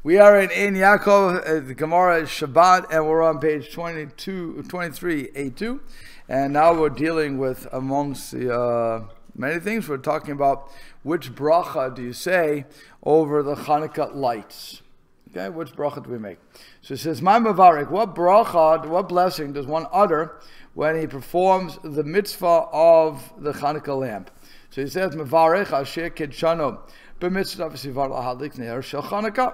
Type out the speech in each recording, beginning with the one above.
We are in Yaakov, the Gemara is Shabbat, and we're on page 23A2. And now we're dealing with, amongst the many things, we're talking about which bracha do you say over the Hanukkah lights. Okay, which bracha do we make? So it says, "My Mavarek, what bracha, what blessing does one utter when he performs the mitzvah of the Hanukkah lamp?" So he says, "Mavarek asher kidshano b'mitzvah v'sivar lahadlik ne'er shel Hanukkah."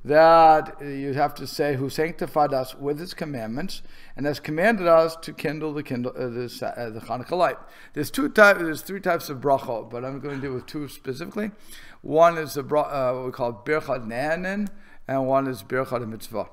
That you have to say, "Who sanctified us with His commandments and has commanded us to kindle the Hanukkah light." There's three types of bracha, but I'm going to deal with two specifically. One is the what we call birchat ne'anin, and one is birchat mitzvah.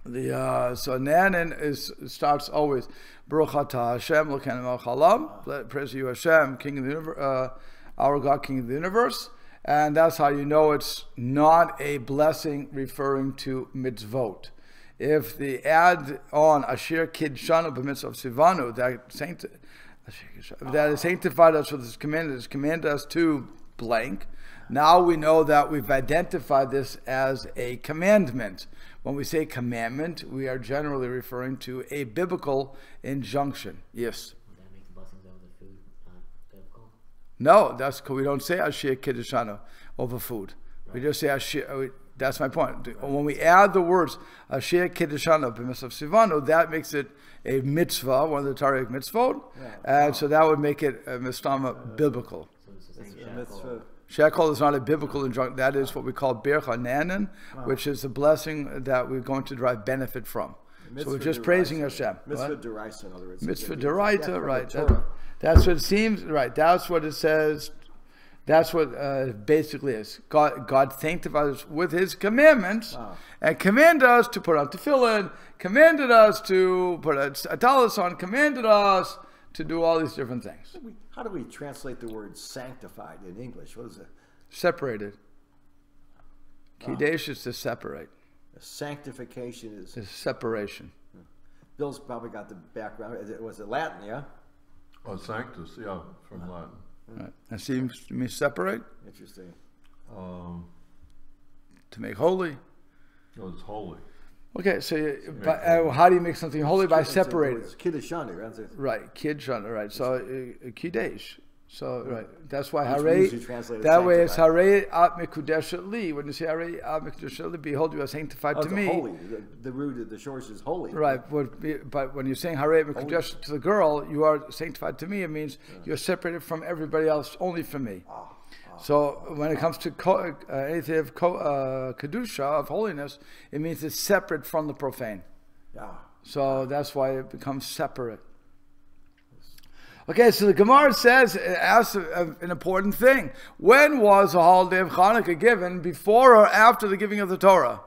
So ne'anin starts always Baruch atah Hashem Elokeinu melech haolam. Praise you Hashem, King of the universe, our God, King of the universe. And that's how you know it's not a blessing referring to mitzvot. If the add on Asher Kidshanu b'mitzvah Sivanu, that has sanctified us with His commandment, has commanded us to blank. Now we know that we've identified this as a commandment. When we say commandment, we are generally referring to a biblical injunction. Yes? No, that's cool. We don't say Asher Kiddushanu over food. Right. We just say Asher. That's my point. When we add the words Asher Kiddushanu b'mitzvah Sivanu, that makes it a mitzvah, one of the Tariq mitzvot, and so that would make it a mistama biblical. Shekel is not a biblical injunction. That is what we call Bircha Nanan, which is the blessing that we're going to derive benefit from. So we're just praising Hashem. Mitzvah deraisa, in other words. Mitzvah deraisa, right. That's what it seems, right. That's what it says. That's what it basically is. God sanctifies us with His commandments and commanded us to put on tefillin, commanded us to put a talis on, commanded us to do all these different things. How do we translate the word sanctified in English? What is it? Separated. Kidesh is to separate. Sanctification is separation. Bill's probably got the background. Was it Latin, yeah? Oh, sanctus, yeah, from Latin. Right. It seems to me separate. Interesting. To make holy. Oh, it's holy. Okay, so how do you make something holy? By separating. Kiddushanu, right? Kiddushanu, right? So Kiddush. So right, that's why Hare. That way it's Hare at Mekudesh li. When you say Hare at Mekudesh li, behold, you are sanctified to me. Holy. The root of the shores is holy. Right, but when you're saying Hare at Mekudesh to the girl, you are sanctified to me. It means you're separated from everybody else, only from me. So when it comes to anything of kedusha, of holiness, it means it's separate from the profane. So that's why it becomes separate. Okay, so the Gemara asks an important thing. When was the holiday of Hanukkah given, before or after the giving of the Torah?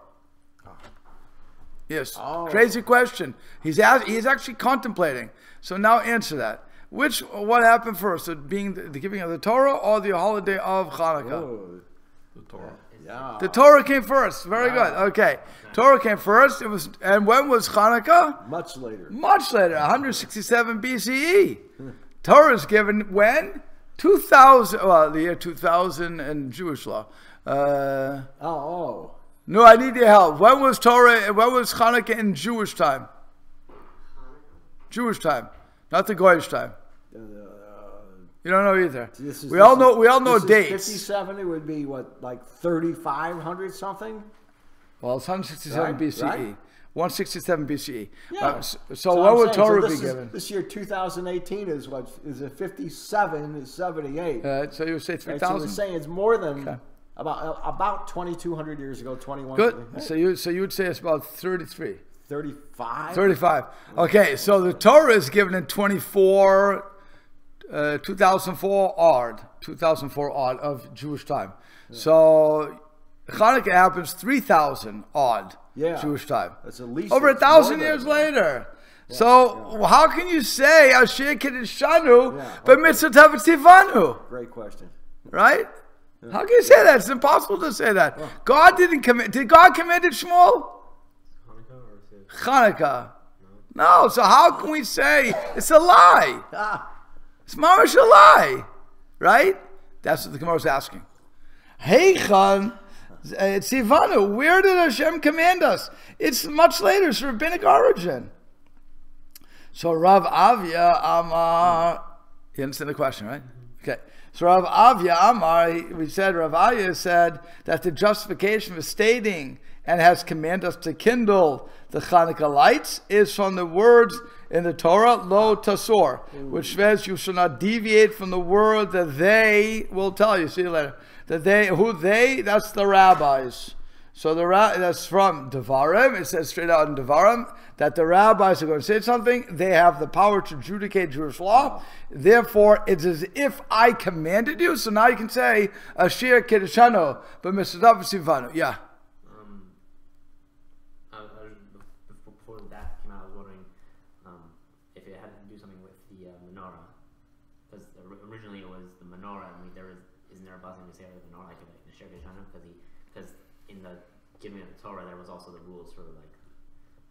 Yes, crazy question. He's actually contemplating. So now answer that. What happened first, being the giving of the Torah or the holiday of Hanukkah? The Torah. Yeah. The Torah came first. Very good. Okay. Torah came first. And when was Hanukkah? Much later. 167 BCE. Torah is given when? 2000. Well, the year 2000 in Jewish law. No, I need your help. When was Hanukkah in Jewish time? Jewish time, not the Goyish time. You don't know either. We all know dates. 57. It would be what, like 3,500 something? Well, it's 167 BCE. Right? 167 BCE. Yeah. So when would Torah be given? This year, 2018 is what? Is it 57? Is 78? So you would say 3,000. So we're saying it's more than about 2,200 years ago. 21. Good. So you would say it's about 33. 35. 35. Okay. So the Torah is given in 2004 odd of Jewish time. Yeah. So Hanukkah happens 3,000 odd Jewish time. That's at least over 1,000 years later. Yeah. So how can you say Asher Kiddushanu b'mitzvah Tivanu? Great question. Right? Yeah. How can you say that? It's impossible to say that. Yeah. God didn't commit. Did God commit it, Shmuel? Hanukkah. No. So how can we say it's a lie? It's mamash a lie, right? That's what the Gemara is asking. Heichan Tzivanu. Where did Hashem command us? It's much later. It's rabbinic origin. So Rav Avia Amar. You understand the question, right? Okay. So Rav Avia Amar, we said, Rav Avia said that the justification for stating and has commanded us to kindle the Hanukkah lights is from the words in the Torah, lo tasor, which says you shall not deviate from the word that they will tell you. See you later. That that's the rabbis. So that's from Devarim. It says straight out in Devarim that the rabbis are going to say something. They have the power to adjudicate Jewish law. Therefore, it's as if I commanded you. So now you can say Ashir Kiddushano, but Mr. Sivanu. Yeah. Before that came out, I was wondering if it had to do something with the menorah, because originally it was the menorah. I mean, isn't there a blessing to say the menorah like Ashir Kiddushano? Because in the giving of the Torah, there was also the rules for like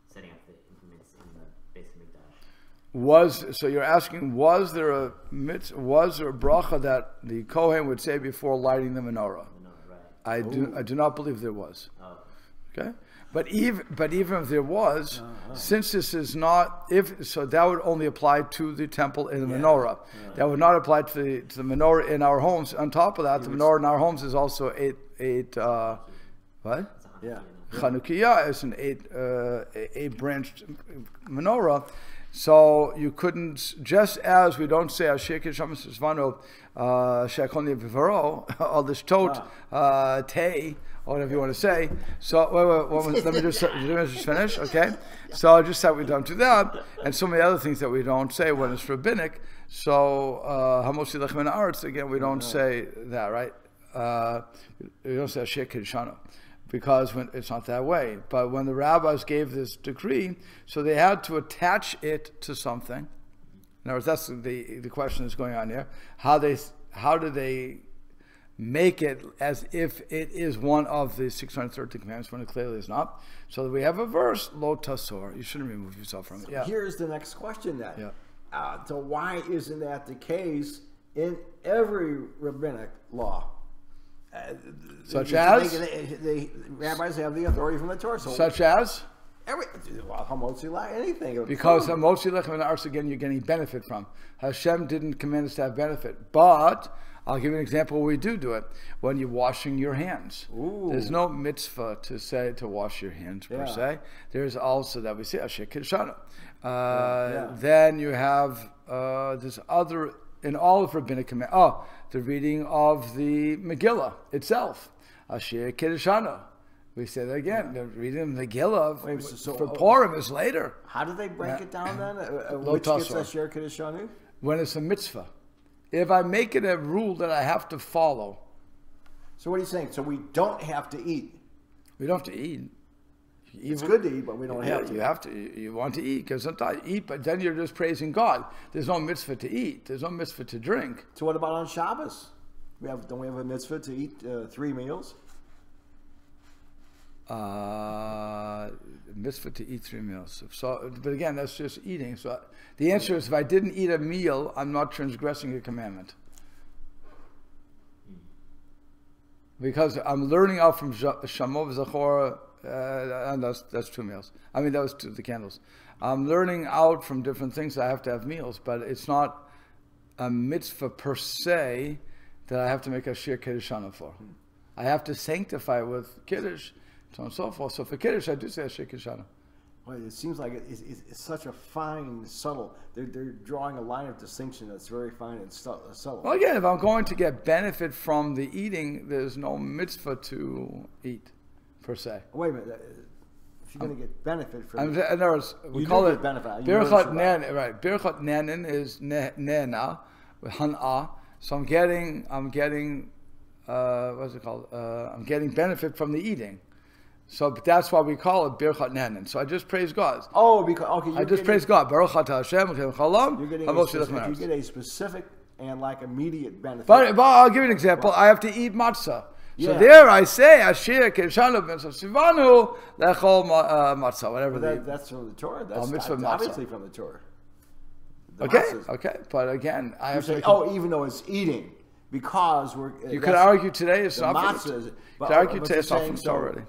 setting up the implements in the base of Mikdash. So you're asking, was there a bracha that the Kohen would say before lighting the menorah? Right. I do not believe there was. Oh. Okay, but even if there was, since this is not, that would only apply to the temple in the menorah. That would not apply to the menorah in our homes. On top of that, the menorah in our homes is also eight. What? Yeah. Chanukiah is an eight branched menorah. So you couldn't, just as we don't say Ashir Kiddushano Svano Shekoni Vivaro, all this tot te, or whatever you want to say. So wait, let me just finish, okay? So just that we don't do that, and so many other things that we don't say when it's rabbinic. So Hamosi Lechem Arts, again, we don't say that, right? We don't say Ashir Kiddushano, because it's not that way. But when the rabbis gave this decree, so they had to attach it to something. In other words, that's the question that's going on here. How do they make it as if it is one of the 613 commandments when it clearly is not? So we have a verse, lo tasor. You shouldn't remove yourself from it. Yeah. Here's the next question then. Yeah. So why isn't that the case in every rabbinic law? Such as? The rabbis have the authority from the Torah. So such as? Anything. Because Hamotzi Lechem and Arts, again, you're getting benefit from. Hashem didn't command us to have benefit. But I'll give you an example where we do it. When you're washing your hands. Ooh. There's no mitzvah to wash your hands per se. There's also that we say Ashir Kiddushano. Then you have this other, in all of rabbinic command. The reading of the Megillah itself. Ashir Kiddushano. We say that again. The reading of the Megillah for Purim is later. How do they break it down then? Which gets Ashir Kiddushano? When it's a mitzvah. If I make it a rule that I have to follow. So what are you saying? So we don't have to eat? We don't have to eat. It's good to eat, but we don't have to. You have to. You want to eat, because sometimes you eat, but then you're just praising God. There's no mitzvah to eat. There's no mitzvah to drink. So what about on Shabbos? Don't we have a mitzvah to eat 3 meals? Mitzvah to eat 3 meals. So, but again, that's just eating. So the answer is, if I didn't eat a meal, I'm not transgressing a commandment. Because I'm learning out from Shamov Zachor, and that's 2 meals. I mean, that was the candles. I'm learning out from different things that I have to have meals, but it's not a mitzvah per se that I have to make a shir kiddushana for. I have to sanctify it with kiddush, so on and so forth. So for kiddush, I do say a shir kiddushana. Well, it seems like it's such a fine, subtle. They're drawing a line of distinction that's very fine and subtle. Well, again, if I'm going to get benefit from the eating, there's no mitzvah to eat, per se. Wait a minute. If you're going to get benefit from it. In other words, we call it Birchat Nanin. Right. Birchat Nanin is Nena, with Han'ah. So I'm getting what's it called? I'm getting benefit from the eating. So that's why we call it Birchat Nanin. So I just praise God. Oh, because I just praise God. Baruch Atah Hashem, Chalam. You get a specific and like immediate benefit. But I'll give you an example. I have to eat matzah. So there I say Ashir Kiddushanu Ben Sivanu Lechol Matzah. Whatever. That's from the Torah. That's obviously from the Torah. Okay. But again, I have to. Even though it's eating. because we're. You could argue today it's the not. matzah. You could argue today it's not from so, already.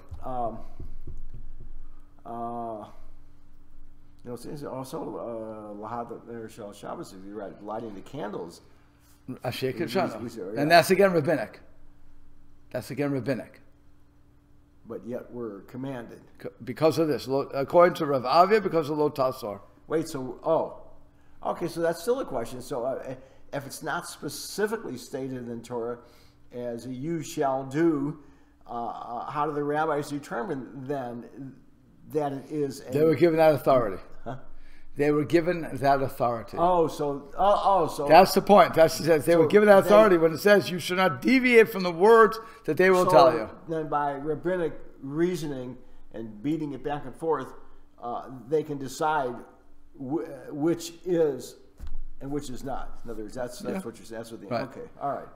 You know, it's also Lahad Shal Shabbos. If you're right, lighting the candles. Asher Kedeshanu. Yeah. And that's again rabbinic. That's again rabbinic. But yet we're commanded. Because of this. According to Rav Avia, because of Lo Tasor. Wait, so, okay, so that's still a question. So if it's not specifically stated in Torah as you shall do, how do the rabbis determine then that it is They were given that authority. Huh? They were given that authority. So that's the point. That's they were given that authority when it says you should not deviate from the words that they will tell you. Then by rabbinic reasoning and beating it back and forth, they can decide which is and which is not. In other words, that's what you're saying. That's what the okay. All right.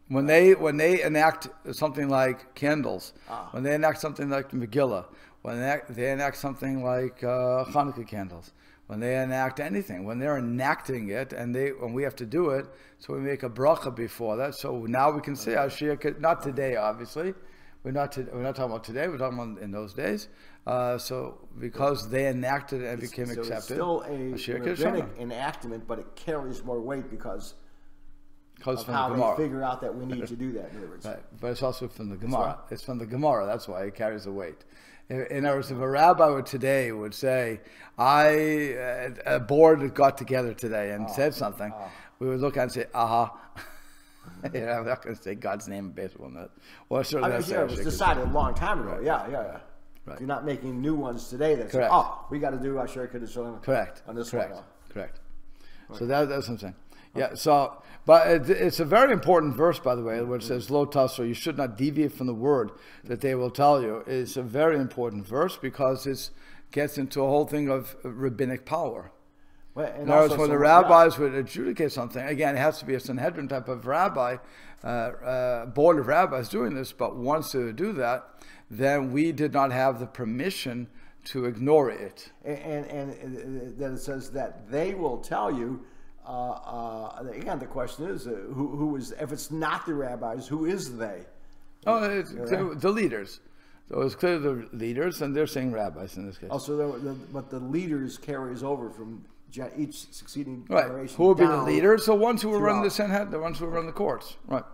When they enact something like candles, when they enact something like Megillah, when they enact something like Hanukkah candles, when they enact anything, when they're enacting it, and when we have to do it, so we make a bracha before that. So now we can say Asher, not today, obviously. We're not talking about today. We're talking about in those days. So because they enacted it and became accepted, it's still a rabbinic enactment, but it carries more weight because of how they figure out that we need to do that. In other words, right. But it's also from the Gemara. It's from the Gemara. That's why it carries the weight. In other words, if a rabbi today would say, a board got together today and said something, we would look at it and say, aha. I'm not going to say God's name based on that. Well, it was decided a long time ago. Right. Yeah. Right. You're not making new ones today that say, we got to do Asher Kedeshanu. Correct. On this Correct. one. Correct. So that's what I'm saying. Yeah, so, but it's a very important verse, by the way, where it says, Lo tasor, you should not deviate from the word that they will tell you. It's a very important verse because it gets into a whole thing of rabbinic power. Well, in other words, when the rabbis would adjudicate something, again, it has to be a Sanhedrin type of rabbi, board of rabbis doing this, but once they do that, then we did not have the permission to ignore it. And then it says that they will tell you, again, the question is, who is, if it's not the rabbis, who is they? Oh, it's the leaders. So it's clear the leaders, and they're saying rabbis in this case. Also, but the leaders carries over from each succeeding generation. Right. Who will be the leaders? So ones who will run the Sanhedrin, the ones who will run the courts. Right.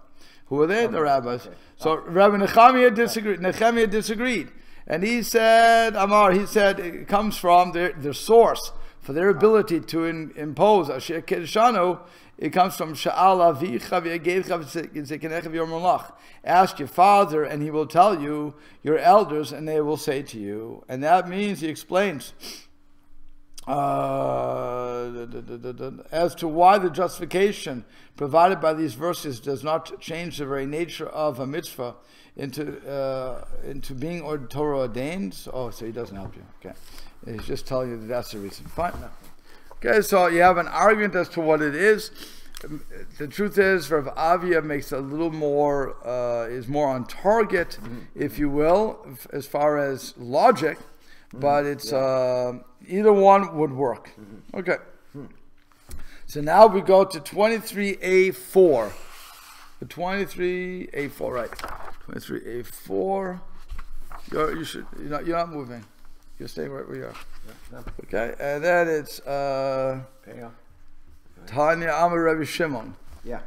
Who are they? The rabbis. Okay. So Rabbi Nehemiah disagreed. And he said, it comes from their source for their ability to impose Asher Kedeshanu. It comes from Sha'al Avicha v'Yegeidcha v'Yom. Ask your father, and he will tell you, your elders, and they will say to you. And that means, he explains, as to why the justification provided by these verses does not change the very nature of a mitzvah into being Torah ordained. So he doesn't help you. Okay, he's just telling you that's the reason. Fine. Okay, so you have an argument as to what it is. The truth is, Rav Avia makes a little more, is more on target, if you will, as far as logic. But it's either one would work. Okay. So now we go to 23A4. The 23A4, right? 23A4. You're not moving. You're staying right where you are. Okay, and then it's Tanya Amar Rabbi Shimon. Yeah.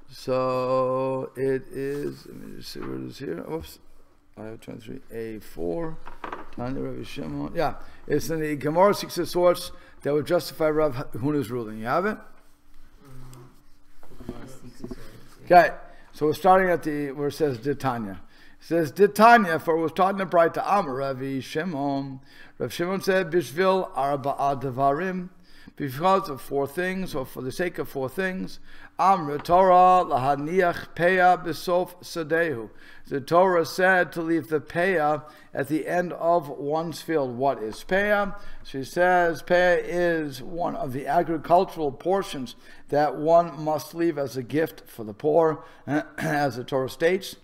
So it is. Let me just see where it is here. Oops. I have 23A4. Tanya Rabbi Shimon. Yeah, it's in the Gemara 6 source that would justify Rav Huna's ruling. You have it? Okay, so we're starting at where it says Ditanya. It says Ditanya, for it was taught in the bright to Amar Rabbi Shimon. Rav Shimon said, Bishvil arba'a devarim, because of four things, or for the sake of four things. Amr Torah lahaniach peah b'sof sadehu. The Torah said to leave the peah at the end of one's field. What is peah? She says peah is one of the agricultural portions that one must leave as a gift for the poor, as the Torah states.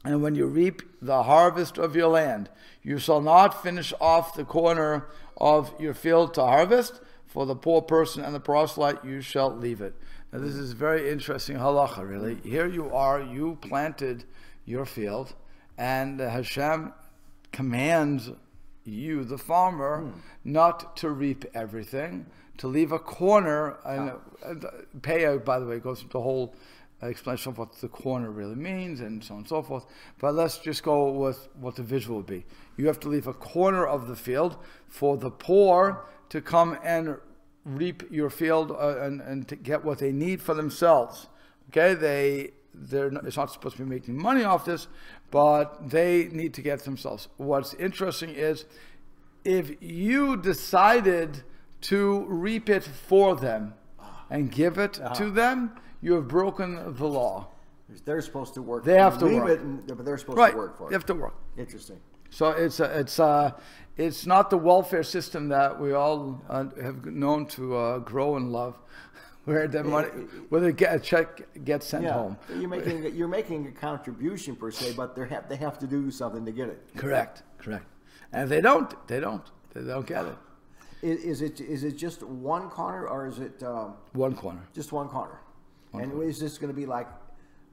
And when you reap the harvest of your land, you shall not finish off the corner of your field to harvest, for the poor person and the proselyte, you shall leave it. Now this is very interesting halacha, really. Here you are, you planted your field, and Hashem commands you, the farmer, not to reap everything, to leave a corner. And payout, by the way, goes into the whole explanation of what the corner really means and so on and so forth. But let's just go with what the visual would be. You have to leave a corner of the field for the poor to come and reap your field and to get what they need for themselves. Okay, it's not supposed to be making money off this, but they need to get themselves. What's interesting is if you decided to reap it for them and give it to them, you have broken the law. They're supposed to work. They have to work. But they're supposed to work for it. They have to work. Interesting. So it's not the welfare system that we all have known to grow and love, where the money, where a check gets sent home. You're making a contribution per se, but they have to do something to get it. Correct. And if they don't get it. Is it just one corner, or is it one corner? Just one corner. Is this going to be like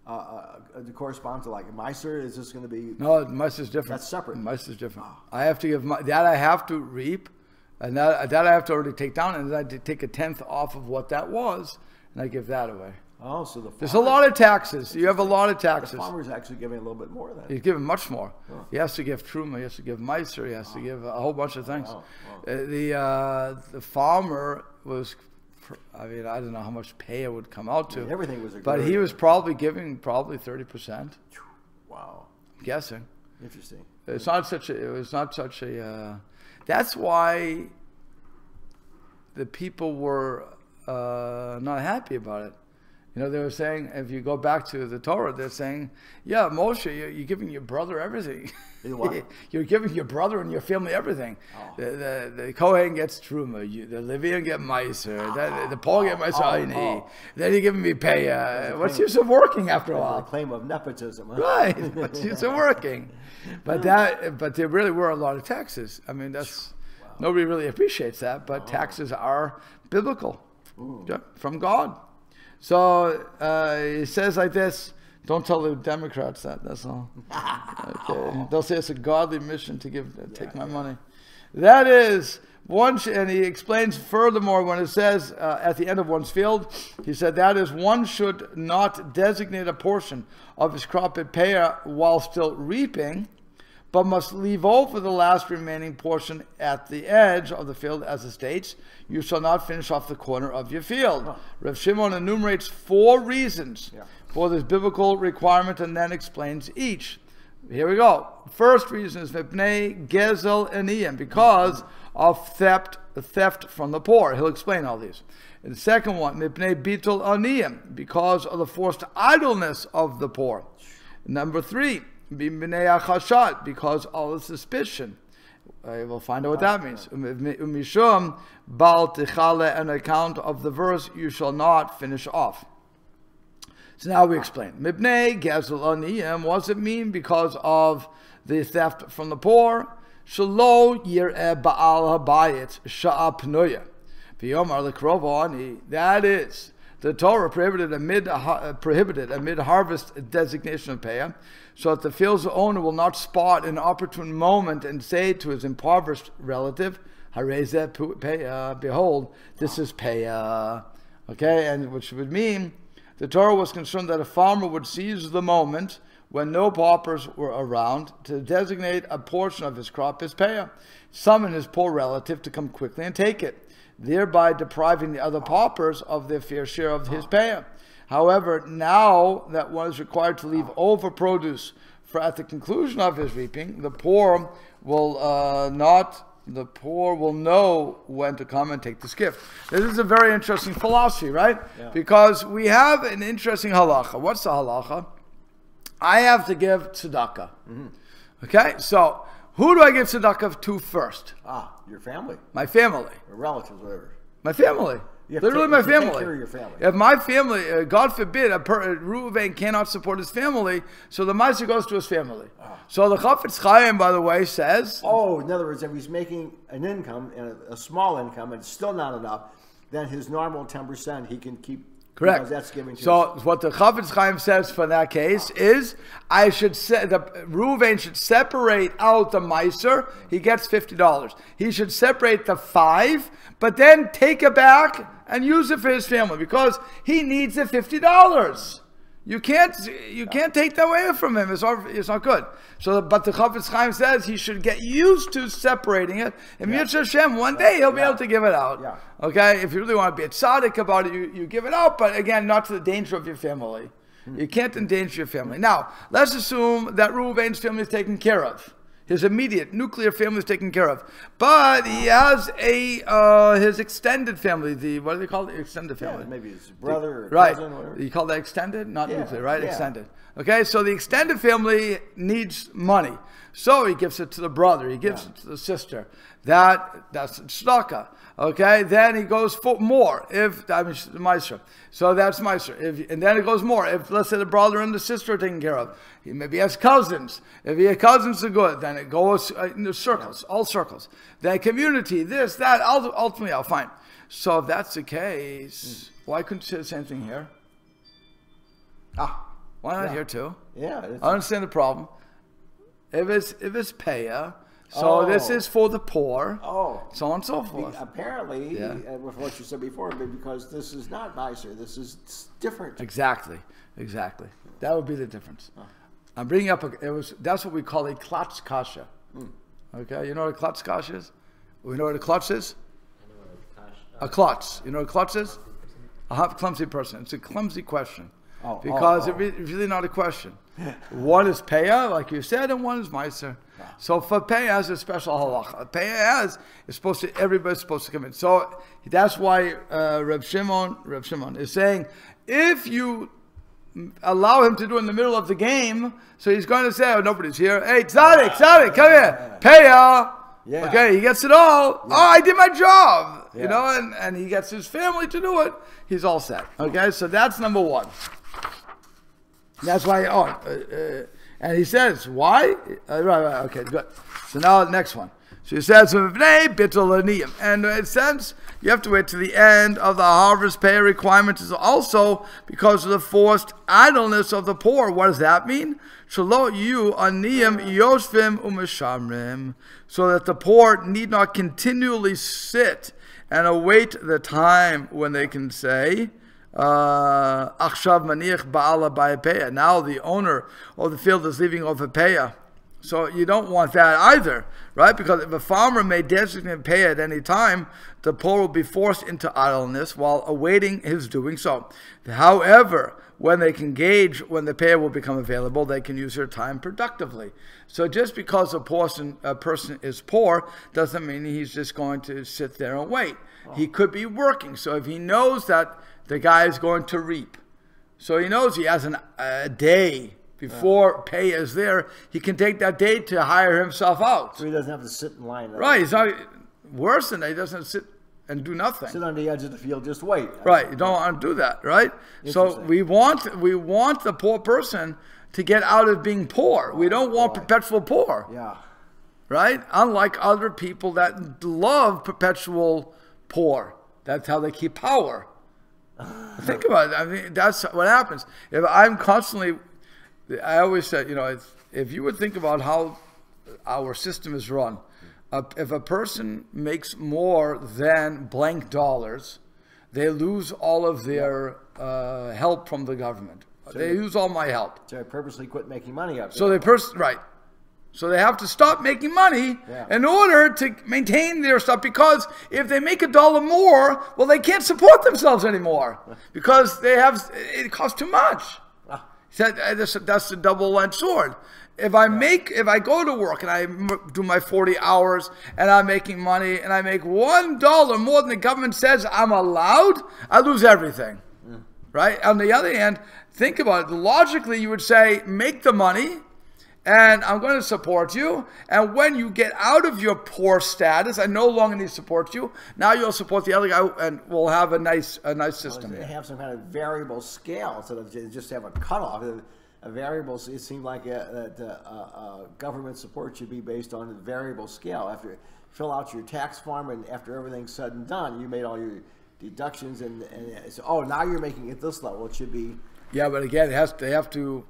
to correspond to like a Meiser? Is this going to be? No, Meiser is different. That's separate. Meiser is different. Oh. I have to give that. I have to reap, and that I have to already take down, and then I take 1/10 off of what that was, and I give that away. Oh, so there's a lot of taxes. You have a lot of taxes. The farmer's actually giving a little bit more than. He's giving much more. Oh. He has to give truma. He has to give meiser. He has to give a whole bunch of things. The farmer was, I mean, I don't know how much pay it would come out to. Everything was. But he was probably giving 30%. Wow. I'm guessing. Interesting. It's not such a. It was not such a. That's why the people were not happy about it. You know, they were saying, if you go back to the Torah, they're saying, yeah, Moshe, you're giving your brother everything. You're giving your brother and your family everything. Oh. The Kohen gets Truma, the Levian get Meiser, the Paul get Meiser, then you're giving me pay. What's the use of working after a while? A claim of nepotism. Huh? Right, what's the use of working? But there really were a lot of taxes. I mean, nobody really appreciates that, but taxes are biblical from God. So he says like this, don't tell the Democrats that's all. Okay. They'll say it's a godly mission to take my money. That is and he explains furthermore when it says at the end of one's field, he said that is one should not designate a portion of his crop at payah while still reaping, but must leave over the last remaining portion at the edge of the field, as it states, you shall not finish off the corner of your field. Rav Shimon enumerates 4 reasons for this biblical requirement and then explains each. Here we go. First reason is Mipnei Gezel Eniyim, because of theft from the poor. He'll explain all these. And the second one, Mipnei Bitul Aniyim, because of the forced idleness of the poor. Number 3, because of the suspicion. We'll find out what that means. Umishum bal tichale, an account of the verse, you shall not finish off. So now we explain. Mibnei gezel aniyim, what does it mean? Because of the theft from the poor. Shalo yireh ba'al habayit sha'a pnuya. V'yomar lekrovo ani. That is, the Torah prohibited a mid-harvest designation of payah, so that the field's owner will not spot an opportune moment and say to his impoverished relative, Harezeh payah, behold, this is payah. Okay, and which would mean the Torah was concerned that a farmer would seize the moment when no paupers were around to designate a portion of his crop as payah, summon his poor relative to come quickly and take it, thereby depriving the other paupers of their fair share of his payah. Know that one is required to leave over produce for at the conclusion of his reaping, the poor will know when to come and take this gift. This is a very interesting philosophy, right? Yeah. Because we have an interesting halacha. What's the halacha? I have to give tzedakah. Mm-hmm. Okay, so who do I give tzedakah to first? Your family. My family. Your relatives, whatever. My family. You have Literally to my take care family. of your family. If my family, God forbid, Reuven cannot support his family, so the Meiser goes to his family. So the Chafetz Chaim, by the way, says... Oh, in other words, if he's making an income, and a small income, and it's still not enough, then his normal 10% he can keep. Correct. Because that's given to So what the Chafetz Chaim says for that case is, Reuven should separate out the Meiser. He gets $50. He should separate the 5, but then take it back and use it for his family because he needs the $50. You can't take that away from him. It's not good. So, but the Chafetz Chaim says he should get used to separating it. And Mitzvah Hashem, one day he'll be able to give it out. Yeah. Okay, if you really want to be a tzaddik about it, you give it out. But again, not to the danger of your family. You can't endanger your family. Now, let's assume that Reuven's family is taken care of. His immediate nuclear family is taken care of, but he has his extended family. What do they call it? Extended family. Maybe his brother or right. cousin or whatever. You call that extended, not nuclear, right? Yeah. Extended. Okay, so the extended family needs money, so he gives it to the brother. He gives it to the sister. That's tzedakah. Okay, then he goes for more. Meiser. So that's Meiser. And then it goes more. If, let's say, the brother and the sister are taken care of, he maybe has cousins. If he has cousins are good, then it goes into circles, all circles. Then community, this, that, ultimately, fine. So if that's the case, why couldn't you say the same thing here? Why not here too? Yeah. I understand the problem. If it's paya, so this is for the poor, so on and so forth. Apparently, with what you said before, because this is not Meiser, this is different. Exactly. That would be the difference. I'm bringing up that's what we call a klutz kasha. Okay, you know what a klutz kasha is? We know what a klutz is? A klutz. You know what a klutz is? A clumsy person. It's a clumsy question. Because it's really not a question. One is paya, like you said, and one is meiser. So for paya has a special halacha. Paya everybody's supposed to come in. So that's why Reb Shimon is saying, if you allow him to do it in the middle of the game, so he's going to say, nobody's here. Hey, tzaddik, come here. Paya. Yeah. Okay, he gets it all. Yeah. I did my job. Yeah. You know, and he gets his family to do it. He's all set. Okay, so that's number one. That's why, and he says, why? Right, okay, good. So now the next one. So he says, and in a sense, you have to wait to the end of the harvest pay requirement is also because of the forced idleness of the poor. What does that mean? So that the poor need not continually sit and await the time when they can say, now the owner of the field is leaving off a payah. So you don't want that either, right? Because if a farmer may designate pay at any time, the poor will be forced into idleness while awaiting his doing so. However, when they can gauge when the pay will become available, they can use their time productively. So just because a person is poor doesn't mean he's just going to sit there and wait. He could be working. So if he knows that the guy is going to reap, so he knows he has a day before pay is there, he can take that day to hire himself out. So he doesn't have to sit in line. Right. He's not worse than that. He doesn't sit and do nothing. Sit on the edge of the field, just wait. Right. You don't want to do that, right? So we want the poor person to get out of being poor. We don't want perpetual poor. Yeah. Right? Unlike other people that love perpetual poor. That's how they keep power. Think about it. I mean, that's what happens. If I'm constantly... I always said, if you would think about how our system is run, if a person makes more than blank dollars, they lose all of their help from the government. So they lose all my help. So I purposely quit making money up there. So they have to stop making money in order to maintain their stuff, because if they make $1 more, well, they can't support themselves anymore because it costs too much. That's the double-edged sword. If I go to work and I do my 40 hours and I'm making money and I make $1 more than the government says I'm allowed, I lose everything. Right? On the other hand, think about it. Logically, you would say, make the money and I'm going to support you. And when you get out of your poor status, I no longer need to support you. Now you'll support the other guy, and we'll have a nice system. They have some kind of variable scale instead of just have a cutoff. A variable, it seemed like government support should be based on a variable scale. After you fill out your tax form, and after everything's said and done, you made all your deductions, and so, oh, now you're making it this level. It should be. Yeah, but again, they have to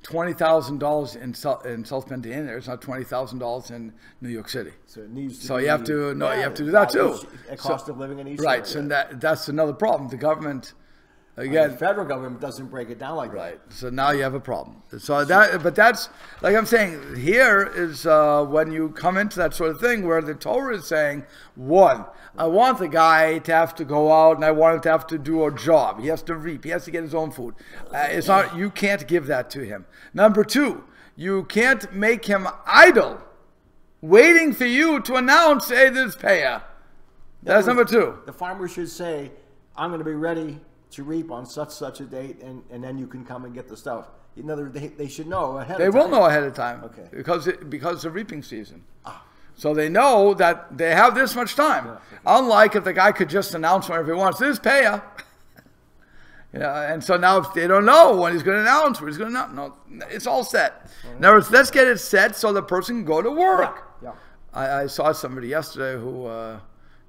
$20,000 in South Bend, Indiana. It's not $20,000 in New York City. So it needs to. So be, you have to you have to do that too. A cost of living in each. Right. So that's another problem. The government. Again, the federal government doesn't break it down like that. Right. So now you have a problem. So but that's like I'm saying. Here is when you come into that sort of thing where the Torah is saying, one, I want the guy to have to go out, and I want him to have to do a job. He has to reap. He has to get his own food. It's not. You can't give that to him. Number two, you can't make him idle, waiting for you to announce, hey, this payah. That's number two. The farmer should say, I'm going to be ready to reap on such a date, and then you can come and get the stuff. In other words, they should know ahead of time. They will know ahead of time. Okay. Because the reaping season. So they know that they have this much time. Yeah, okay. Unlike if the guy could just announce whenever he wants, this payah. And so now if they don't know when he's going to announce, where he's going to announce. No, it's all set. In other words, let's get it set so the person can go to work. Yeah. I saw somebody yesterday who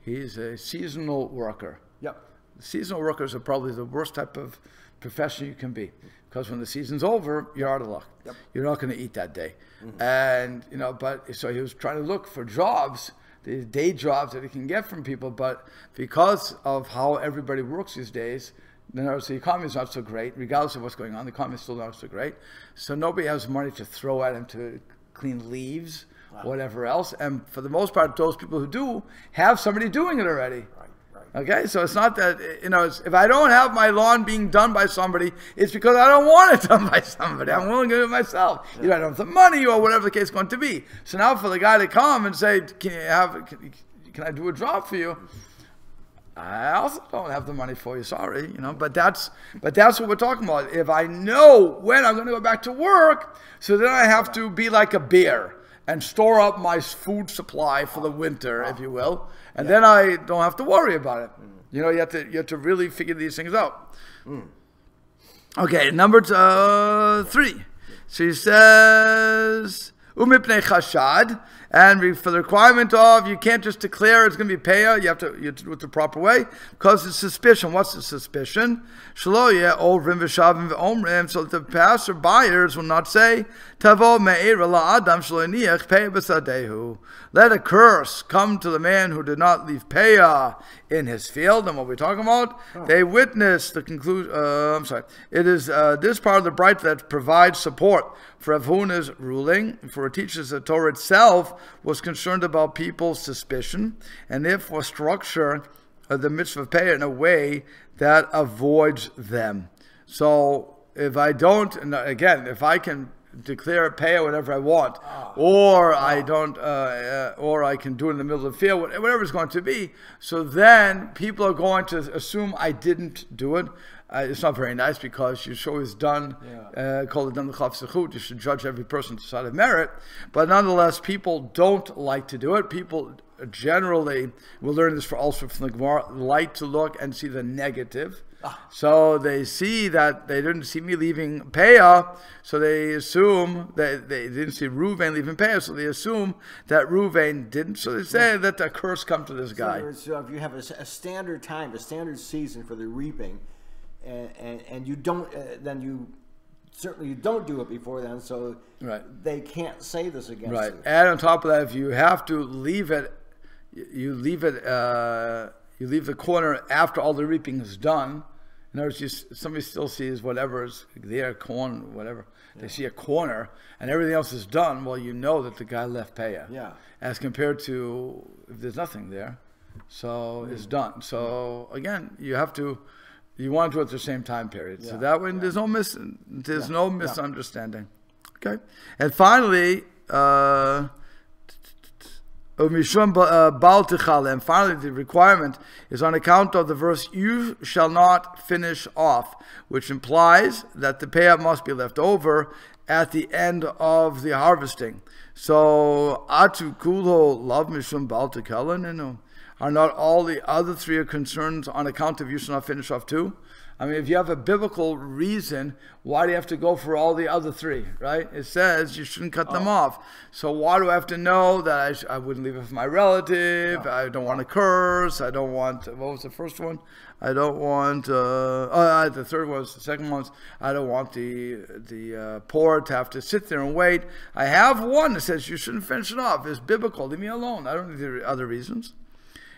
he's a seasonal worker. Yep. Seasonal workers are probably the worst type of profession you can be, because when the season's over, you're out of luck. Yep. You're not going to eat that day. Mm-hmm. And, but so he was trying to look for jobs, the day jobs that he can get from people, but because of how everybody works these days, the economy is not so great. Regardless of what's going on, the economy is still not so great. So nobody has money to throw at him to clean leaves, whatever else. And for the most part, those people who do have somebody doing it already. Okay, so it's not that, if I don't have my lawn being done by somebody, it's because I don't want it done by somebody. I'm willing to do it myself. Yeah. I don't have the money or whatever the case is going to be. So now for the guy to come and say, can I do a job for you? I also don't have the money for you, sorry, but that's what we're talking about. If I know when I'm going to go back to work, so then I have to be like a bear and store up my food supply for the winter, if you will, and then I don't have to worry about it. You have to really figure these things out. Okay, number 3. So he says, "Umipnei chashad," and for the requirement of you can't just declare it's going to be payah. You have to do it the proper way because it's suspicion. What's the suspicion? Shaloyeh ovrim v'shavim v'omrim, so that the passer buyers will not say tavo me'era la'adam shaloyniach payah b'sadehu. Let a curse come to the man who did not leave payah in his field. And what we're talking about, they witness the conclusion. It is this part of the bright that provides support for Rav Huna's ruling. For it teaches the Torah itself was concerned about people's suspicion, and therefore structure the mitzvah of payah in a way that avoids them. So if I don't, and again, if I can declare payah whatever I want, or I don't, or I can do it in the middle of the field, whatever it's going to be. So then people are going to assume I didn't do it. It's not very nice because you show is done, called it done the chaf sechut. You should judge every person to side of merit. But nonetheless, people don't like to do it. People generally, we'll learn this also from the Gemara, like to look and see the negative. So they see that they didn't see me leaving payah, so they assume that they didn't see Reuven leaving payah, so they assume that Reuven didn't. So they say that the curse come to this guy. So if you have a standard time, a standard season for the reaping, and you don't, then you certainly don't do it before then, so they can't say this against you. And on top of that, if you have to leave it, you leave the corner after all the reaping is done. In other words, somebody still sees whatever is there, corn, whatever. They see a corner, and everything else is done. Well, you know that the guy left payah. Yeah. As compared to if there's nothing there, so it's done. So again, you want to do it at the same time period. So that way, there's no misunderstanding. Okay, and finally, And finally, the requirement is on account of the verse, you shall not finish off, which implies that the payout must be left over at the end of the harvesting. So, atu kulho lav mishum bal tekala, are not all the other three concerns on account of you shall not finish off too? I mean, if you have a biblical reason, why do you have to go for all the other three, right? It says you shouldn't cut them off. So why do I have to know that I wouldn't leave it for my relative? I don't want to curse. I don't want, what was the first one? I don't want, the third one was, the second one was, I don't want the poor to have to sit there and wait. I have one that says you shouldn't finish it off. It's biblical. Leave me alone. I don't need the other reasons.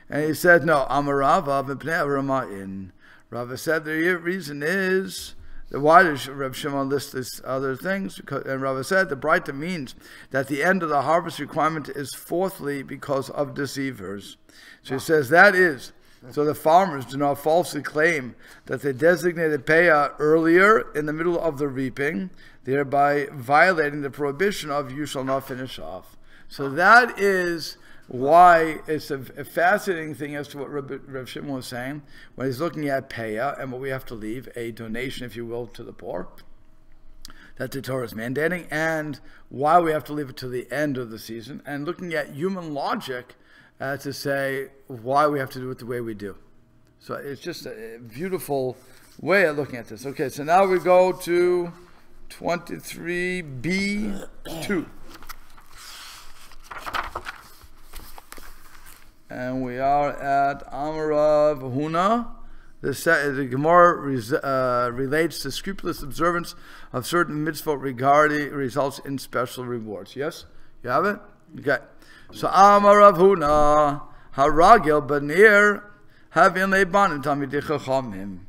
And he said, no, Amarava v'pnei Rama'in. Rava said the reason is, why does Reb Shimon list these other things? And Rava said the Braita means that the end of the harvest requirement is fourthly because of deceivers. So he says that is, so the farmers do not falsely claim that they designated payah earlier in the middle of the reaping, thereby violating the prohibition of you shall not finish off. So that is why it's a fascinating thing as to what Reb Shimon was saying when he's looking at payah and what we have to leave, a donation, if you will, to the poor, that the Torah is mandating, and why we have to leave it to the end of the season, and looking at human logic to say why we have to do it the way we do. So it's just a beautiful way of looking at this. Okay, so now we go to 23b2. And we are at Amarav Huna. The Gemara relates to scrupulous observance of certain mitzvot regarding results in special rewards. Yes? You have it? Okay. So Amarav Huna, Haragil Banir, Havin Leiban Tamidei Chachamim.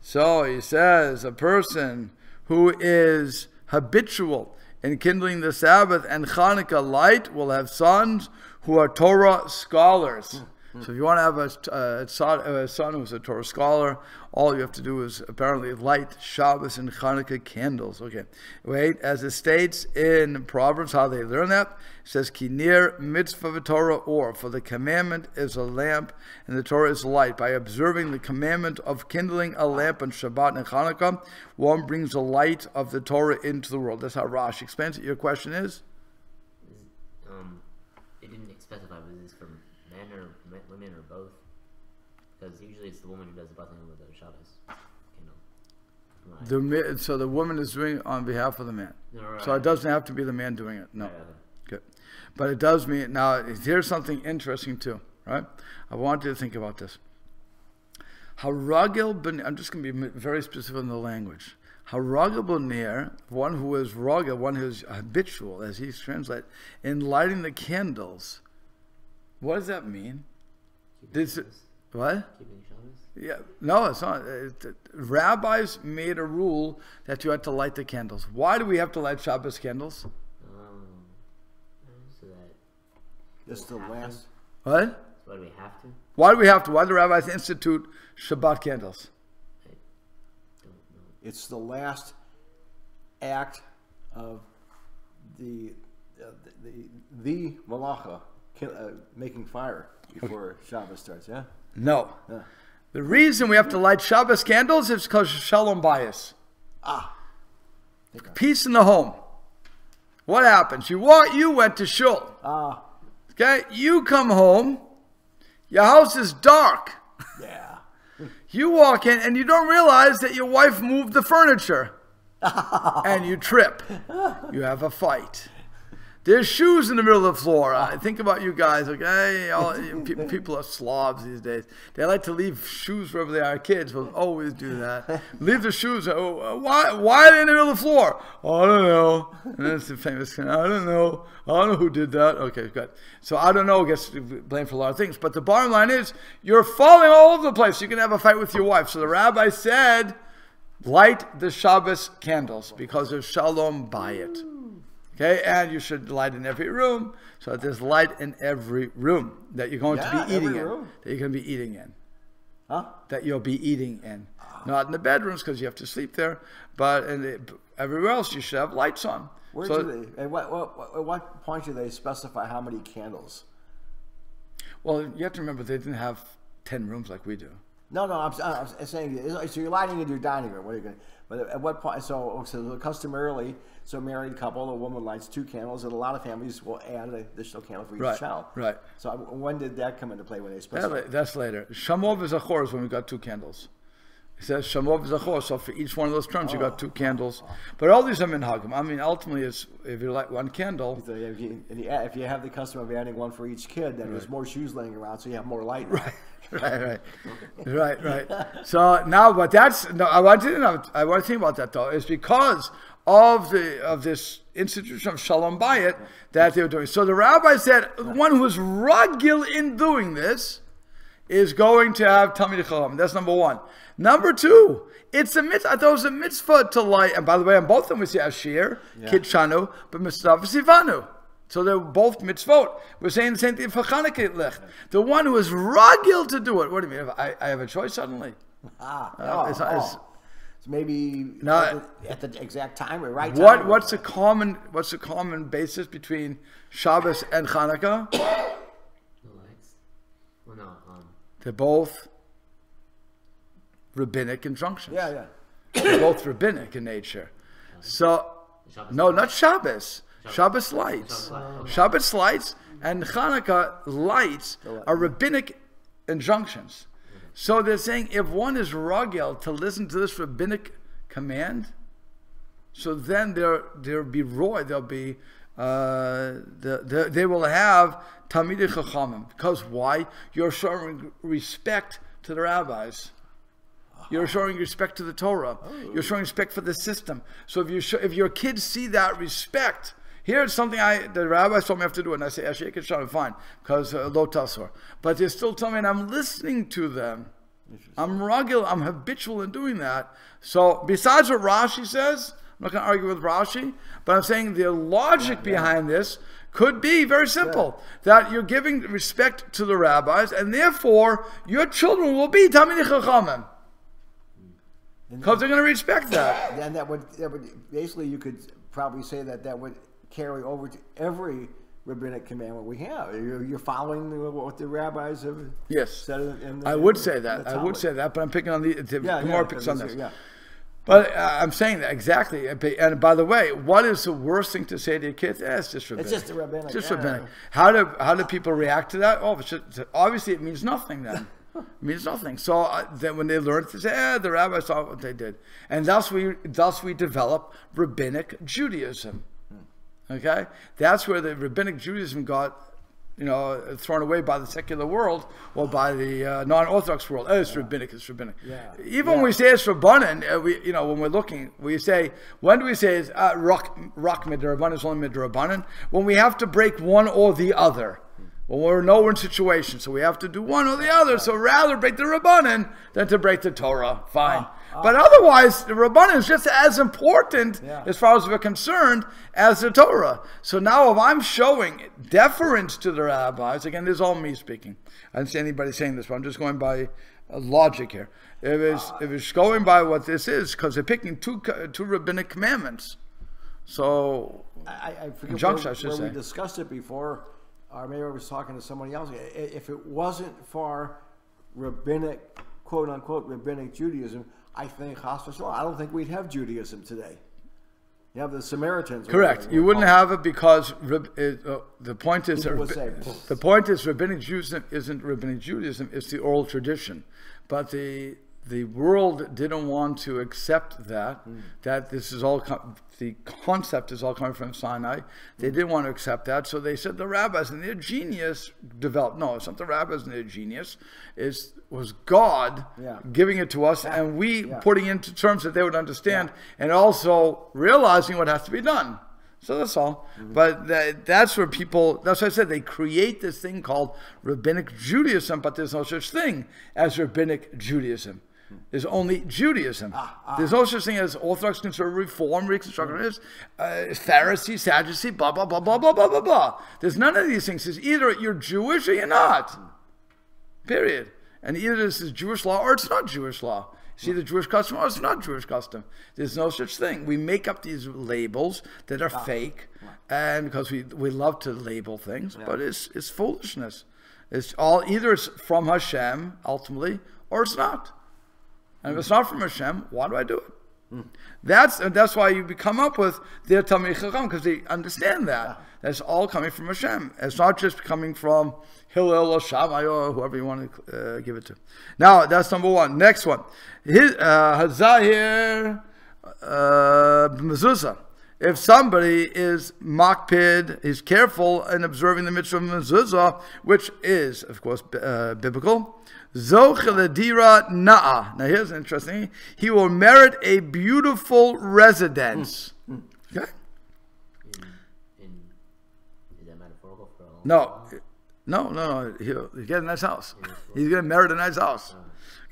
So he says, a person who is habitual in kindling the Sabbath and Hanukkah light will have sons who are Torah scholars. So if you want to have a son who's a Torah scholar, all you have to do is apparently light Shabbos and Hanukkah candles. Okay, wait, as it states in Proverbs, how they learn that, it says, Kinir mitzvah v'Torah, or, for the commandment is a lamp and the Torah is light. By observing the commandment of kindling a lamp on Shabbat and Hanukkah, one brings the light of the Torah into the world. That's how Rashi explains it. Your question is? It didn't specify was this for men or women or both, because usually it's the woman who does the blessing with the Shabbos candle. So the woman is doing it on behalf of the man. Right. So it doesn't have to be the man doing it. No. Right, okay. Good. But it does mean, now here's something interesting too, right? I want you to think about this. Haragil ben, I'm just going to be very specific in the language. Haragil b'ner, one who is ragil, one who is habitual, as he's translated, in lighting the candles. What does that mean? What? Keeping Shabbos? Yeah, no, it's not. Rabbis made a rule that you had to light the candles. Why do we have to light Shabbos candles? So that It's the last. What? why do we have to? Why do we have to? Why do the rabbis institute Shabbat candles? I don't know. It's the last act of the malacha, making fire before Shabbos starts. Yeah. No. Yeah. The reason we have to light Shabbos candles is because of shalom bayis. Peace in the home. What happens? You went to shul. Okay, you come home. Your house is dark. Yeah. You walk in and you don't realize that your wife moved the furniture. And you trip. You have a fight. There's shoes in the middle of the floor. I think about you guys. Okay, people are slobs these days. They like to leave shoes wherever they are. Kids will always do that. Leave the shoes. Why are they in the middle of the floor? Oh, I don't know. And that's the famous. I don't know. I don't know who did that. Okay, good. So I don't know gets blamed for a lot of things. But the bottom line is, you're falling all over the place. You can have a fight with your wife. So the rabbi said, light the Shabbos candles because of shalom bayit. Okay, and you should light in every room, so that there's light in every room that you're going to be eating in. That you're going to be eating in. Huh? That you'll be eating in. Not in the bedrooms because you have to sleep there, but everywhere else you should have lights on. At what point do they specify how many candles? Well, you have to remember they didn't have 10 rooms like we do. No, I'm saying, so you're lighting in your dining room. What are you going to, but at what point, so customarily, so a married couple, a woman lights 2 candles, and a lot of families will add an additional candle for each child. Right. So when did that come into play when they specified? That's later. Shamov Zachor is when we got 2 candles. It says Shamov Zachor, so for each one of those terms you got 2 candles. But all these are minhagim. I mean, ultimately, it's, if you light 1 candle. So if you have the custom of adding 1 for each kid, then there's more shoes laying around, so you have more light. Right. So now, but that's no. I want to think about that though. Is because of this institution of Shalom Bayit that they were doing. So the rabbi said one who is ragil in doing this is going to have Talmidei Chacham. That's number 1. Number 2, it's a mitzvah. I thought it was a mitzvah to light. And by the way, on both of them we see Ashir, Kitchanu, but Mitzvah Sivanu. So they're both mitzvot. We're saying the same thing for Chanukah Lech. The one who is ragil to do it. What do you mean? I have a choice suddenly? So maybe at the exact time or right time. What's the common basis between Shabbos and Chanukah? The lights. Well, no. They're both rabbinic injunctions. Yeah. They're both rabbinic in nature. So no, not Shabbos. Shabbos lights. Shabbos lights and Chanukah lights are rabbinic injunctions. So they're saying if one is ragil to listen to this rabbinic command, so then there'll be roy, there'll be they will have Talmidei Chachamim. Because why? You're showing respect to the rabbis. You're showing respect to the Torah. You're showing respect for the system. So if your kids see that respect. Here's something the rabbis told me I have to do, and I say, Ashik and Shalom, fine, because lo tasor. But they still tell me, and I'm listening to them. I'm ragil, I'm habitual in doing that. So besides what Rashi says, I'm not going to argue with Rashi, but I'm saying the logic behind this could be very simple, that you're giving respect to the rabbis, and therefore your children will be Talmidei Chachamim. Because they're going to respect that. Then that would basically, you could probably say that would carry over to every rabbinic commandment we have. You're following what the rabbis have said in the, I would say that. But I'm picking on the Gemara picks on this. Yeah. But I'm saying that exactly. And by the way, what is the worst thing to say to your kids? It's just rabbinic. It's just rabbinic. It's just rabbinic. How do people react to that? Oh, obviously it means nothing then. It means nothing. So then when they learn to say, the rabbis saw what they did. And thus we develop rabbinic Judaism. Okay? That's where the rabbinic Judaism got, thrown away by the secular world or by the non-Orthodox world. It's rabbinic, it's rabbinic. Yeah. Even when we say it's Rabbanan, when we're looking, we say, when do we say it's Rak Midrabanan is only Midrabanan? When we have to break one or the other. When we're nowhere in situation, so we have to do one or the other. So rather break the Rabbanan than to break the Torah. Fine. But otherwise, the Rabbanan is just as important, as far as we're concerned, as the Torah. So now if I'm showing deference to the rabbis, again, this is all me speaking. I didn't see anybody saying this, but I'm just going by logic here. If it's going by what this is, because they're picking two rabbinic commandments. So, I forget injunction, I should say. We discussed it before, or maybe I was talking to somebody else. If it wasn't for rabbinic, quote unquote, rabbinic Judaism, I think, I don't think we'd have Judaism today. You have the Samaritans. Correct. You wouldn't have it because the point is rabbinic Judaism isn't rabbinic Judaism. It's the oral tradition, but the world didn't want to accept that this is all the concept is all coming from Sinai. They didn't want to accept that, so they said the rabbis and their genius developed. No, it's not the rabbis and their genius. Was God giving it to us, and we putting it into terms that they would understand, and also realizing what has to be done. So that's all. But that's where people, that's why I said they create this thing called Rabbinic Judaism, but there's no such thing as Rabbinic Judaism. There's only Judaism. There's no such thing as Orthodox, Conservative, Reform, Reconstructionist, Pharisee, Sadducee, blah, blah, blah, blah, blah, blah, blah, blah. There's none of these things. It's either you're Jewish or you're not. Period. And either this is Jewish law or it's not Jewish law. It's either Jewish custom or it's not Jewish custom. There's no such thing. We make up these labels that are fake, and because we love to label things, but it's foolishness. It's all, either it's from Hashem, ultimately, or it's not. And if it's not from Hashem, why do I do it? That's why you come up with their Talmid Chacham, because they understand that. That's all coming from Hashem. It's not just coming from Hillel or Shammai or whoever you want to give it to. Now, that's number one. Next one. Hazahir Mezuzah. If somebody is makpid, is careful in observing the mitzvah of mezuzah, which is, of course, biblical, zoch ledira na'a. Now here's interesting. He will merit a beautiful residence. Okay? Is that metaphorical for all? No. He'll get a nice house. He's going to merit a nice house.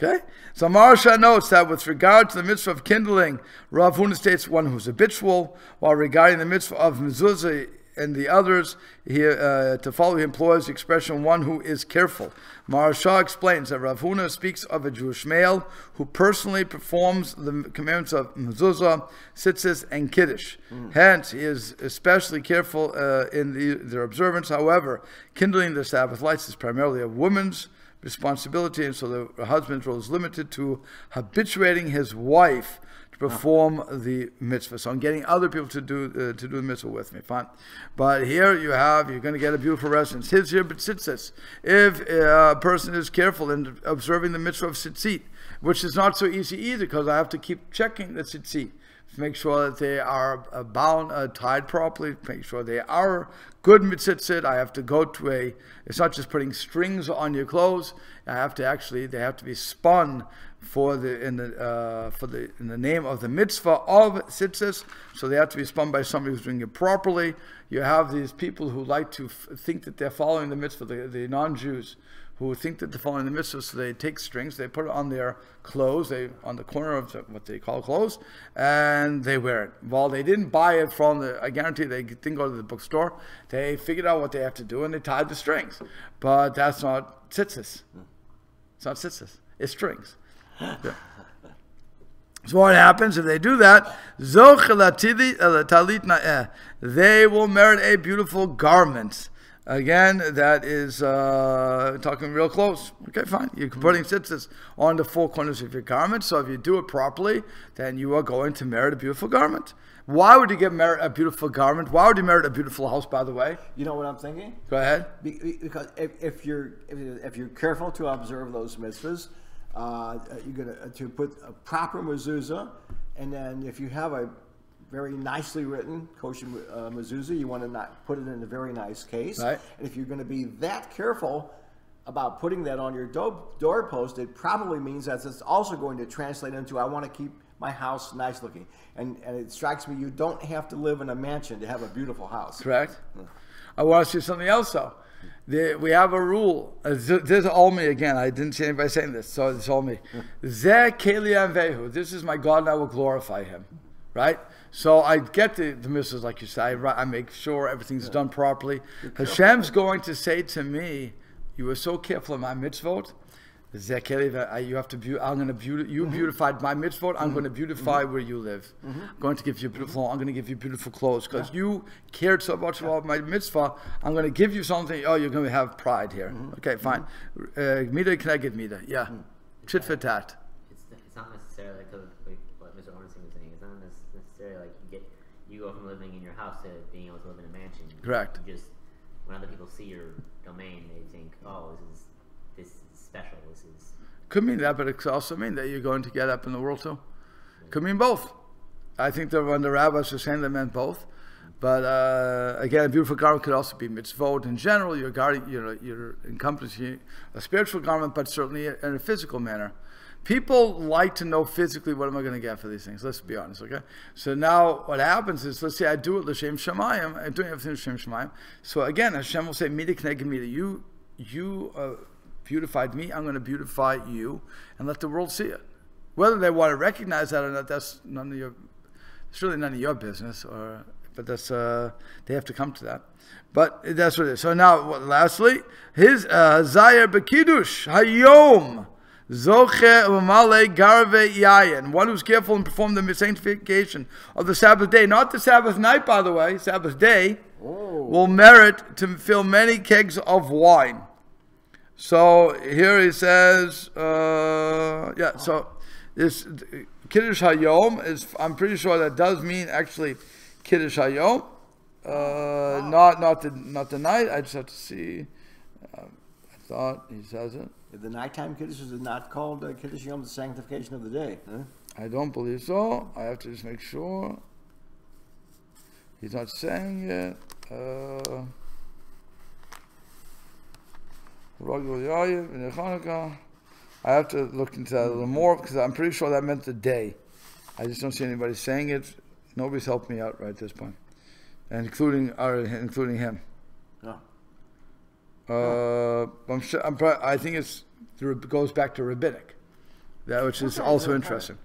Okay? So Maharsha notes that with regard to the mitzvah of kindling, Rav Huna states one who's habitual, while regarding the mitzvah of mezuzah and the others, to follow he employs the expression one who is careful. Maharsha explains that Rav Huna speaks of a Jewish male who personally performs the commandments of mezuzah, tzitzis, and kiddush. Hence, he is especially careful in their observance. However, kindling the Sabbath lights is primarily a woman's responsibility, and so the husband's role is limited to habituating his wife to perform the mitzvah. So I'm getting other people to do the mitzvah with me. Fine, but here you're going to get a beautiful residence. His here, but tzitzis. If a person is careful in observing the mitzvah of tzitzit, which is not so easy either, because I have to keep checking the tzitzit. Make sure that they are bound, tied properly. Make sure they are good mitzitzit. I have to go to it's not just putting strings on your clothes. They have to be spun in the name of the mitzvah of tzitzis. So they have to be spun by somebody who's doing it properly. You have these people who like to think that they're following the mitzvah, the non-Jews, who think that they're following the mitzvah, so they take strings, they put it on their clothes, on the corner of what they call clothes, and they wear it. Well, they didn't buy it I guarantee they didn't go to the bookstore. They figured out what they have to do, and they tied the strings. But that's not tzitzis. It's not tzitzis. It's strings. Yeah. So what happens if they do that? They will merit a beautiful garment. Again, that is talking real close. Okay, fine. You're putting tzitzis on the four corners of your garment. So if you do it properly, then you are going to merit a beautiful garment. Why would you merit a beautiful garment? Why would you merit a beautiful house, by the way? You know what I'm thinking? Go ahead. Because if you're careful to observe those mitzvahs, you're going to put a proper mezuzah, and then if you have a very nicely written kosher mezuzah, you want to not put it in a very nice case. Right. And if you're going to be that careful about putting that on your doorpost, it probably means that it's also going to translate into I want to keep my house nice looking. And it strikes me you don't have to live in a mansion to have a beautiful house. Correct. I want to say something else though. We have a rule. This is all me again. I didn't see anybody saying this, so it's all me. Zeh keli anvehu. This is my God, and I will glorify Him. Right? So I get the mitzvahs, like you say. I make sure everything's done properly. Hashem's going to say to me, "You were so careful in my mitzvot. You have to. You beautified my mitzvot. I'm going to beautify where you live. I'm going to give you beautiful. I'm going to give you beautiful clothes because you cared so much about my mitzvah. I'm going to give you something. Oh, you're going to have pride here. Okay, fine. Mida, can I get mida? Yeah, chit for tat. It's not necessarily because what Mr. Ornstein was saying. It's not necessarily like you go from living in your house to being able to live in a mansion. Correct. You just when other people see your domain, they think, oh, this is special. This is could mean that, but it could also mean that you're going to get up in the world too. Could mean both. I think that when the rabbis were saying they meant both. But again, a beautiful garment could also be mitzvot in general. You're encompassing a spiritual garment, but certainly in a physical manner. People like to know physically what am I going to get for these things. Let's be honest, okay? So now what happens is, let's say I do it l'shem shamayim. I'm doing everything l'shem shamayim. So again, Hashem will say, "Mida k'neged mida." You beautified me. I'm going to beautify you, and let the world see it. Whether they want to recognize that or not, that's it's really none of your business. But that's they have to come to that. But that's what it is. So now, lastly, his Zayir B'Kiddush Hayom. Zoche umale garve yayin. One who's careful and perform the sanctification of the Sabbath day, not the Sabbath night, by the way, Sabbath day, will merit to fill many kegs of wine. So here he says, yeah. So this Kiddush Hayom is. I'm pretty sure that does mean actually Kiddush Hayom, not the night. I just have to see. I thought he says it. The nighttime Kiddush is not called Kiddush Yom, the sanctification of the day. Huh? I don't believe so. I have to just make sure. He's not saying it. I have to look into that a little more because I'm pretty sure that meant the day. I just don't see anybody saying it. Nobody's helped me out right at this point, and including him. Oh. I'm sure. I think it goes back to Rabbinic, which is also interesting.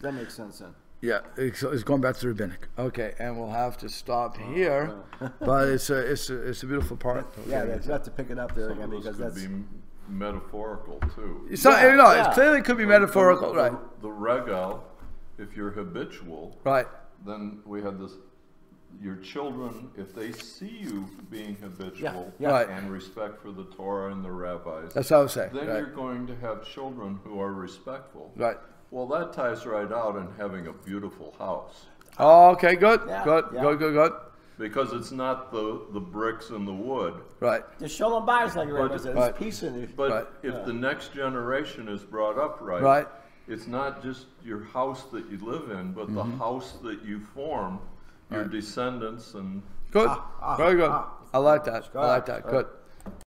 That makes sense then. Yeah, it's going back to Rabbinic. Okay, and we'll have to stop here, but it's a beautiful part. Yeah, you have to pick it up there again Some of because this that's. could be metaphorical too. It clearly could be metaphorical, right? The regal, if you're habitual, Right. then we had this. Your children, if they see you being habitual Right. and respect for the Torah and the rabbis, That's what I was saying. then Right. you're going to have children who are respectful. Right. Well, that ties right out in having a beautiful house. Oh, okay, good, Yeah, good, yeah. good. Because it's not the bricks and the wood. Right. The shalom bayis, like everybody says, Right. there's peace in it. But Right. if the next generation is brought up right, Right. it's not just your house that you live in, but the house that you form, your descendants and Good. Very good. I like that. I like that. Good.